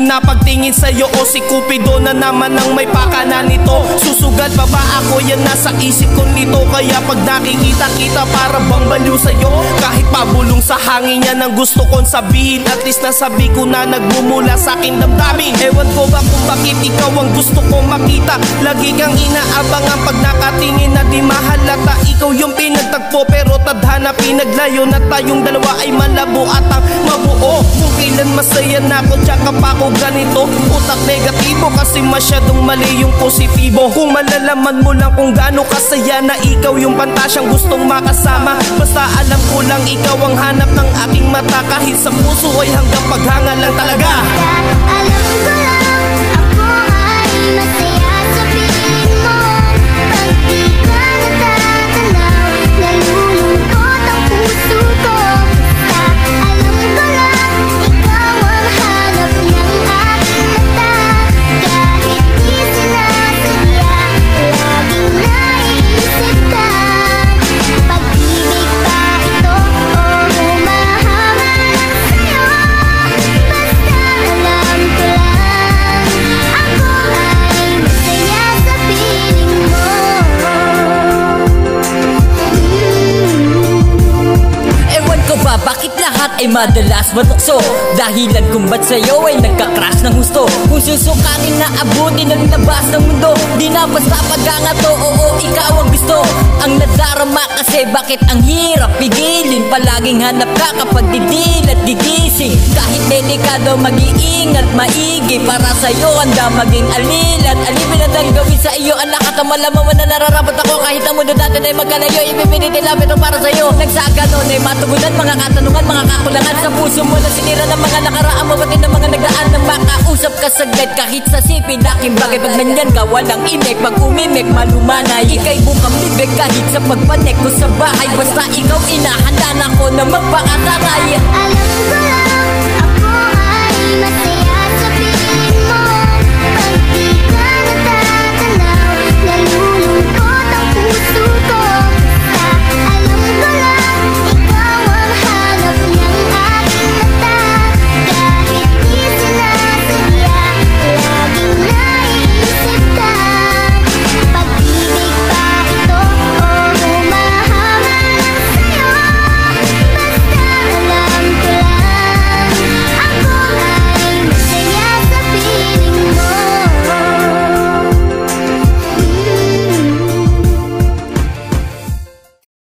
na pagtingin sa'yo o si Cupido na naman ang may pakana nito. Susugat pa ba ako? Yan nasa isip ko nito. Kaya pag nakikita kita para bang baliw sa'yo. Kahit pabulong sa hangin yan ang gusto kong sabihin. At least nasabi ko na nagmumula sa'kin damdamin. Ewan ko ba kung bakit ikaw ang gusto kong makita. Lagi kang inaabangan pag nakatingin na di mahalata. Ikaw yung pinagtagpo pero tadhana pinaglayo na tayong dalawa ay malabo at ang mabuo. Kung kailan masaya na ako tsaka pa ako ganito. Utak negatibo kasi masyadong mali yung positibo. Kung malalaman mo lang kung gaano kasaya na ikaw yung pantasyang gustong makasama. Basta alam ko lang ikaw ang hanap ng aking mata. Kahit sa puso ay hanggang paghanga lang talaga. Alam ko lang ako ay masaya sa piling mo. Pag di ka natatanaw, nalulungkot ang puso ko. Alam ko lang ikaw ang hanap ng aking mata. Kahit di sinasadya, laging naiisip ka. Pag-ibig ba ito o humahanga lang sa'yo? Basta alam ko lang ako ay masaya sa piling mo. Ewan ko ba bakit lahat ay madalas matukso. Dahilan kung ba't sa'yo ay nagka-crash ng gusto. Kung susukatin na abutin ang labas ng mundo, di na basta pag-angat to, oo ikaw ang gusto. Ang nadarama kasi bakit ang hirap pigilin. Palaging hanap ka kapag didil at digising. Kahit delikado mag-iingat maigi. Para sa'yo handa maging alil at alipin at ang gawin sa iyo. Ang lakat ang malaman mo na nararapat ako. Kahit ang mundo natin ay magkalayo, ipipilit nila pero para sa'yo. Nagsaganon ay matugunan mga katanungan, mga kakulangan sa puso mo na sinira ng mga nakaraan mo. Pati ng mga nagdaan ng makausap ka saglit. Kahit sa sipin aking bagay pag nandyan ka walang inek. Pag umimik malumanay, ika'y bukang bibig. Kahit sa pagpanek ko sa bahay, basta ikaw inahanda na ko na magpakataray. Alam ko lang ako ay masaya